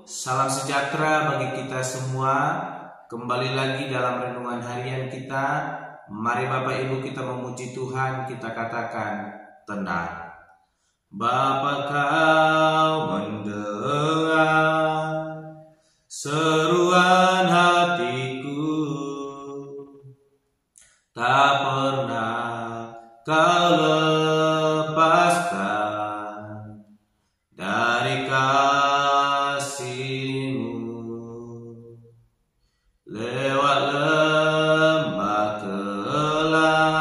salam sejahtera bagi kita semua. Kembali lagi dalam renungan harian kita. Mari Bapak Ibu kita memuji Tuhan, kita katakan tenang. Bapa, Kau mendengar seruan hatiku, tak pernah Kau lepaskan dari kasih-Mu. Lewat lembah kelam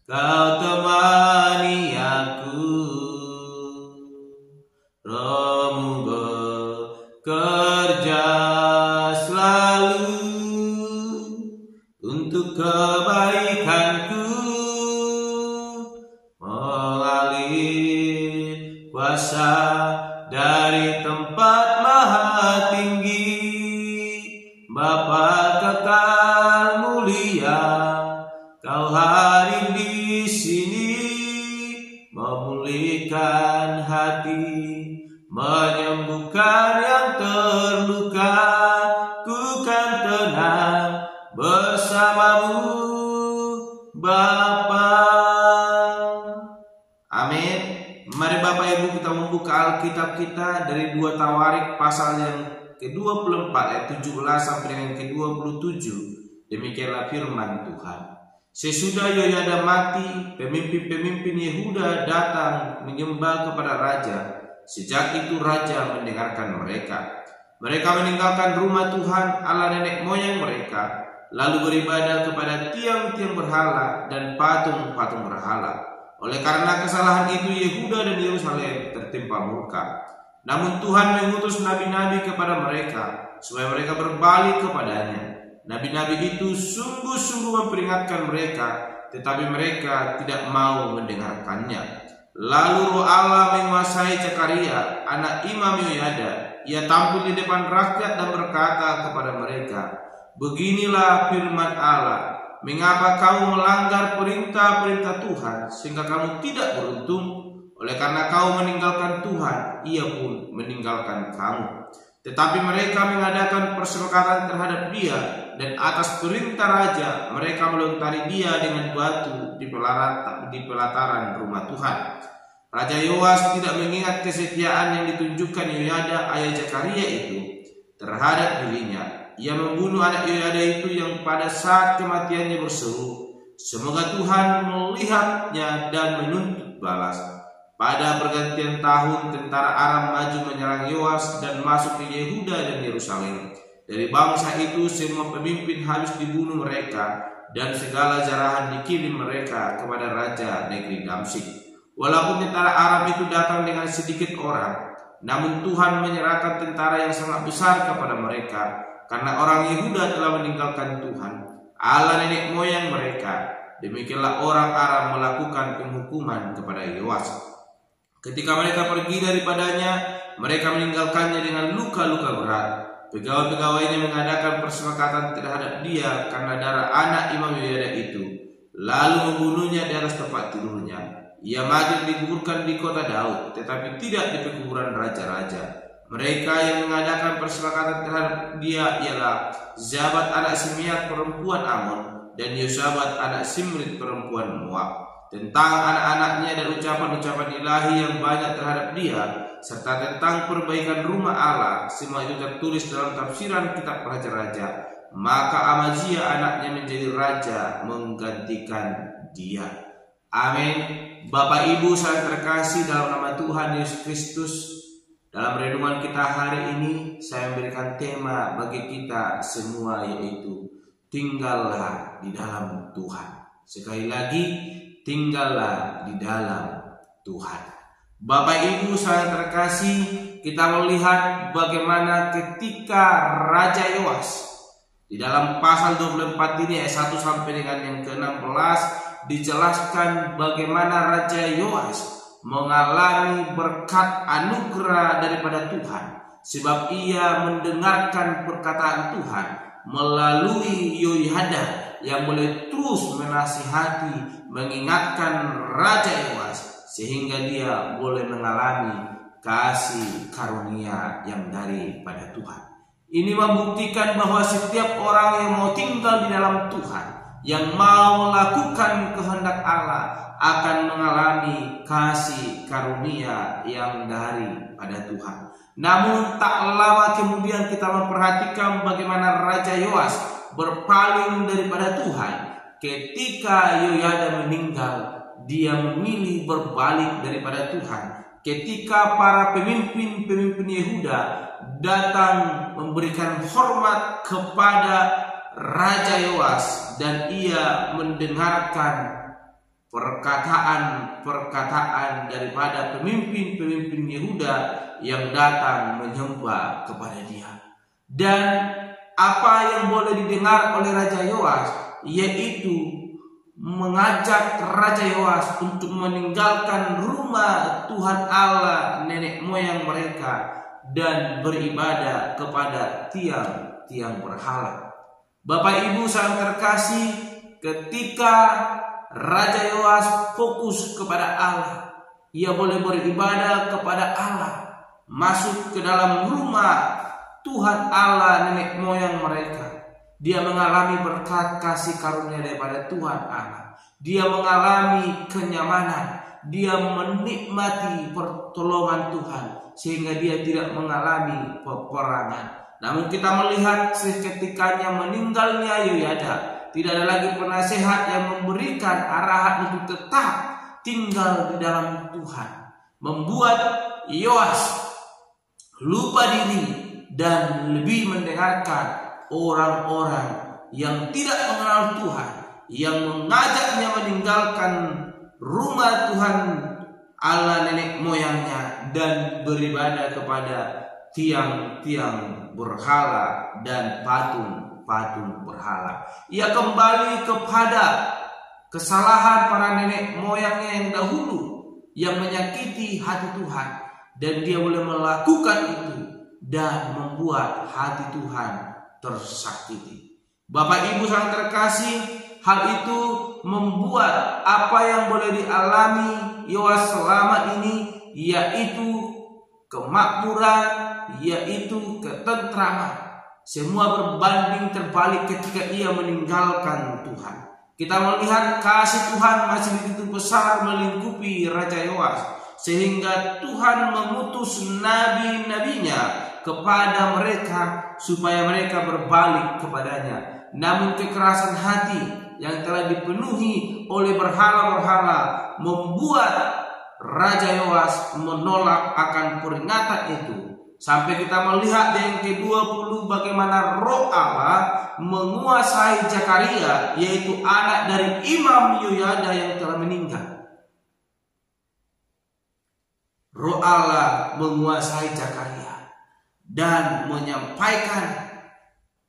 Kau temani aku, Roh-Mu bekerja selalu untuk kebaikanku, mengalir kuasa dari tempat maha tinggi. Bapa kekal mulia, Kau hadir di sini, memulihkan hati, menyembuhkan yang terluka. Ku kan tenang bersama-Mu, Bapa. Amin. Mari Bapak Ibu kita membuka Alkitab kita dari 2 Tawarik pasal yang ke-24 ayat 17 sampai dengan ke-27. Demikianlah firman Tuhan. Sesudah Yoyada mati, pemimpin-pemimpin Yehuda datang menyembah kepada raja. Sejak itu raja mendengarkan mereka. Mereka meninggalkan rumah Tuhan Allah nenek moyang mereka, lalu beribadah kepada tiang-tiang berhala dan patung-patung berhala. Oleh karena kesalahan itu Yehuda dan Yerusalem tertimpa murka. Namun Tuhan mengutus nabi-nabi kepada mereka supaya mereka berbalik kepadanya. Nabi-nabi itu sungguh-sungguh memperingatkan mereka, tetapi mereka tidak mau mendengarkannya. Lalu Roh Allah menguasai Zakaria, anak Imam Yoyada. Ia tampil di depan rakyat dan berkata kepada mereka, "Beginilah firman Allah, mengapa kamu melanggar perintah-perintah Tuhan sehingga kamu tidak beruntung? Oleh karena kau meninggalkan Tuhan, Ia pun meninggalkan kamu." Tetapi mereka mengadakan perserikatan terhadap Dia, dan atas perintah raja mereka melontari Dia dengan batu di pelataran rumah Tuhan. Raja Yoas tidak mengingat kesetiaan yang ditunjukkan Yoyada ayah Zakaria itu terhadap dirinya. Ia membunuh anak Yoyada itu yang pada saat kematiannya berseru, "Semoga Tuhan melihatnya dan menuntut balas." Pada pergantian tahun, tentara Aram maju menyerang Yoas dan masuk ke Yehuda dan Yerusalem. Dari bangsa itu semua pemimpin habis dibunuh mereka, dan segala jarahan dikirim mereka kepada raja negeri Damsyik. Walaupun tentara Aram itu datang dengan sedikit orang, namun Tuhan menyerahkan tentara yang sangat besar kepada mereka, karena orang Yehuda telah meninggalkan Tuhan Allah nenek moyang mereka. Demikianlah orang Aram melakukan penghukuman kepada Yoas. Ketika mereka pergi daripadanya, mereka meninggalkannya dengan luka-luka berat. Pegawai-pegawainya mengadakan perserikatan terhadap dia karena darah anak Imam Yoyada itu, lalu membunuhnya di atas tempat tidurnya. Ia mati dikuburkan di kota Daud, tetapi tidak di pekuburan raja-raja. Mereka yang mengadakan perserikatan terhadap dia ialah Zabat anak Simeat perempuan Amon, dan Yosabat anak Simrit perempuan Moab. Tentang anak-anaknya dan ucapan-ucapan ilahi yang banyak terhadap dia, serta tentang perbaikan rumah Allah, semua itu tertulis dalam tafsiran kitab raja-raja. Maka Amazia anaknya menjadi raja menggantikan dia. Amin. Bapak Ibu saya terkasih dalam nama Tuhan Yesus Kristus, dalam renungan kita hari ini saya memberikan tema bagi kita semua, yaitu tinggallah di dalam Tuhan. Sekali lagi, tinggallah di dalam Tuhan. Bapak Ibu saya terkasih, kita melihat bagaimana ketika Raja Yoas di dalam pasal 24 ini ayat 1 sampai dengan yang ke-16 dijelaskan bagaimana Raja Yoas mengalami berkat anugerah daripada Tuhan, sebab ia mendengarkan perkataan Tuhan melalui Yoyada yang boleh terus menasihati, mengingatkan Raja Yoas, sehingga dia boleh mengalami kasih karunia yang daripada Tuhan. Ini membuktikan bahwa setiap orang yang mau tinggal di dalam Tuhan, yang mau melakukan kehendak Allah, akan mengalami kasih karunia yang daripada Tuhan. Namun tak lama kemudian kita memperhatikan bagaimana Raja Yoas berpaling daripada Tuhan. Ketika Yoyada meninggal, dia memilih berbalik daripada Tuhan. Ketika para pemimpin Yehuda datang memberikan hormat kepada Raja Yoas dan ia mendengarkan perkataan daripada pemimpin Yehuda yang datang menyembah kepada dia. Dan apa yang boleh didengar oleh Raja Yoas, yaitu mengajak Raja Yoas untuk meninggalkan rumah Tuhan Allah nenek moyang mereka dan beribadah kepada tiang-tiang berhala. Bapak Ibu saudara terkasih, ketika Raja Yoas fokus kepada Allah, ia boleh beribadah kepada Allah, masuk ke dalam rumah Tuhan Allah nenek moyang mereka. Dia mengalami berkat kasih karunia daripada Tuhan Allah. Dia mengalami kenyamanan. Dia menikmati pertolongan Tuhan sehingga dia tidak mengalami peperangan. Namun kita melihat seketikanya meninggalnya Yoyada, tidak ada lagi penasehat yang memberikan arahan untuk tetap tinggal di dalam Tuhan, membuat Yoas lupa diri dan lebih mendengarkan orang-orang yang tidak mengenal Tuhan, yang mengajaknya meninggalkan rumah Tuhan Allah nenek moyangnya dan beribadah kepada tiang-tiang berhala dan patung berhala. Ia kembali kepada kesalahan para nenek moyangnya yang dahulu yang menyakiti hati Tuhan, dan dia boleh melakukan itu dan membuat hati Tuhan tersakiti. Bapak Ibu sangat terkasih, hal itu membuat apa yang boleh dialami Yoas selama ini, yaitu kemakmuran, yaitu ketentraman, semua berbanding terbalik ketika ia meninggalkan Tuhan. Kita melihat kasih Tuhan masih begitu besar melingkupi Raja Yoas, sehingga Tuhan mengutus nabi-nabinya kepada mereka supaya mereka berbalik kepadanya. Namun kekerasan hati yang telah dipenuhi oleh berhala-berhala membuat Raja Yoas menolak akan peringatan itu. Sampai kita melihat yang ke-20 bagaimana roh Allah menguasai Zakaria, yaitu anak dari Imam Yoyada yang telah meninggal. Roh Allah menguasai Zakaria dan menyampaikan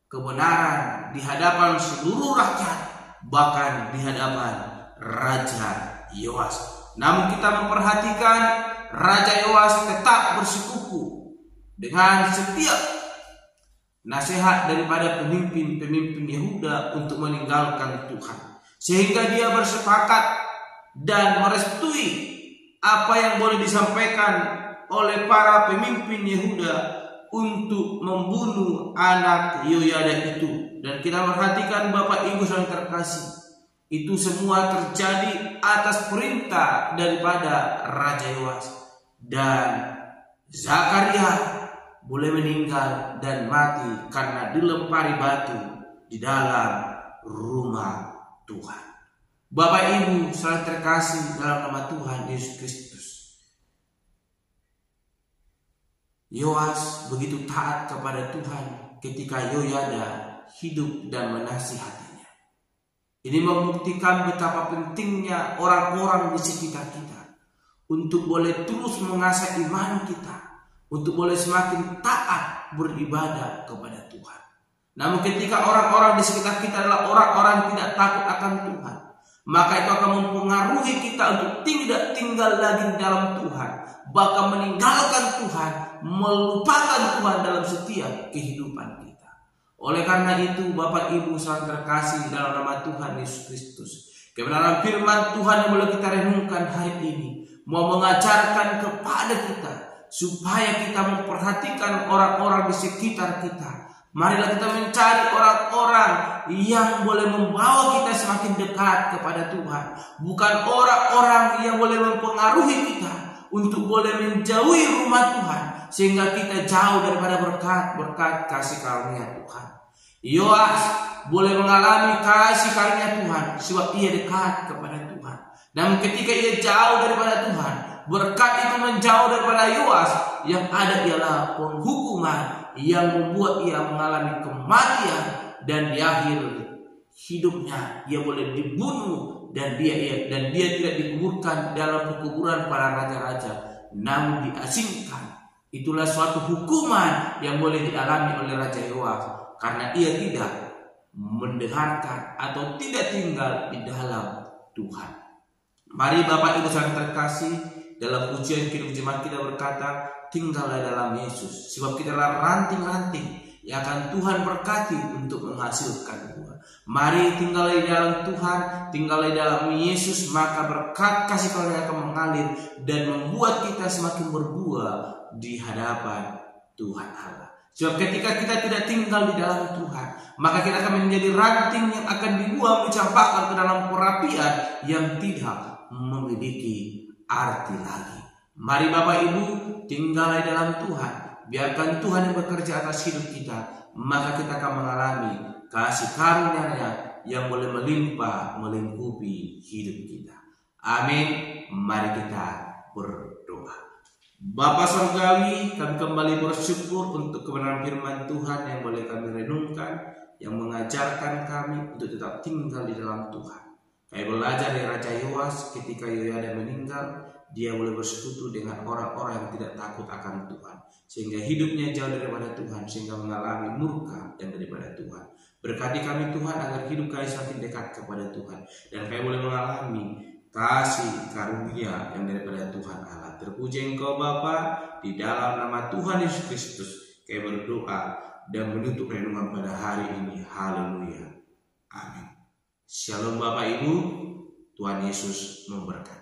kebenaran di hadapan seluruh rakyat, bahkan di hadapan Raja Yoas. Namun kita memperhatikan Raja Yoas tetap bersikuku dengan setiap nasihat daripada pemimpin Yehuda untuk meninggalkan Tuhan, sehingga dia bersepakat dan merestui apa yang boleh disampaikan oleh para pemimpin Yehuda untuk membunuh anak Yoyada itu. Dan kita perhatikan Bapak Ibu saudara terkasih, itu semua terjadi atas perintah daripada Raja Yoas, dan Zakaria boleh meninggal dan mati karena dilempari batu di dalam rumah Tuhan. Bapak Ibu saudara terkasih dalam nama Tuhan Yesus Kristus, Yoas begitu taat kepada Tuhan ketika Yoyada hidup dan menasihatinya. Ini membuktikan betapa pentingnya orang-orang di sekitar kita untuk boleh terus mengasah iman kita, untuk boleh semakin taat beribadah kepada Tuhan. Namun ketika orang-orang di sekitar kita adalah orang-orang tidak takut akan Tuhan, maka itu akan mempengaruhi kita untuk tidak tinggal lagi di dalam Tuhan, bahkan meninggalkan Tuhan, melupakan Tuhan dalam setiap kehidupan kita. Oleh karena itu Bapak Ibu saudara terkasih dalam nama Tuhan Yesus Kristus, kebenaran firman Tuhan yang boleh kita renungkan hari ini mau mengajarkan kepada kita supaya kita memperhatikan orang-orang di sekitar kita. Marilah kita mencari orang-orang yang boleh membawa kita semakin dekat kepada Tuhan, bukan orang-orang yang boleh mempengaruhi kita untuk boleh menjauhi rumah Tuhan, sehingga kita jauh daripada berkat kasih karunia Tuhan. Yoas boleh mengalami kasih karunia Tuhan sebab ia dekat kepada Tuhan. Namun ketika ia jauh daripada Tuhan, berkat itu menjauh daripada Yoas. Yang ada ialah penghukuman yang membuat ia mengalami kematian, dan di akhir hidupnya ia boleh dibunuh, dan dia tidak dikuburkan dalam kuburan para raja-raja, namun diasingkan. Itulah suatu hukuman yang boleh dialami oleh Raja Yoas karena ia tidak mendengarkan atau tidak tinggal di dalam Tuhan. Mari Bapak Ibu saudara terkasih, dalam pujian hidup jemaat kita berkata, tinggallah dalam Yesus, sebab kita adalah ranting-ranting yang akan Tuhan berkati untuk menghasilkan buah. Mari tinggallah di dalam Tuhan, tinggallah di dalam Yesus, maka berkat kasih karunia akan mengalir dan membuat kita semakin berbuah di hadapan Tuhan Allah. Sebab ketika kita tidak tinggal di dalam Tuhan, maka kita akan menjadi ranting yang akan dibuang, dicampakkan ke dalam perapian yang tidak memiliki arti lagi. Mari Bapak Ibu, tinggallah di dalam Tuhan, biarkan Tuhan yang bekerja atas hidup kita, maka kita akan mengalami kasih karunia-Nya yang boleh melimpah melingkupi hidup kita. Amin. Mari kita berdoa. Bapa Surgawi, kami kembali bersyukur untuk kebenaran firman Tuhan yang boleh kami renungkan, yang mengajarkan kami untuk tetap tinggal di dalam Tuhan. Kami belajar dari Raja Yoas, ketika Yoyada meninggal, dia boleh bersekutu dengan orang-orang yang tidak takut akan Tuhan, sehingga hidupnya jauh daripada Tuhan, sehingga mengalami murka yang daripada Tuhan. Berkati kami Tuhan agar hidup kami semakin dekat kepada Tuhan, dan kami boleh mengalami kasih karunia yang daripada Tuhan Allah. Terpuji Engkau Bapa, di dalam nama Tuhan Yesus Kristus kami berdoa dan menutup renungan pada hari ini. Haleluya. Amin. Shalom Bapak Ibu, Tuhan Yesus memberkati.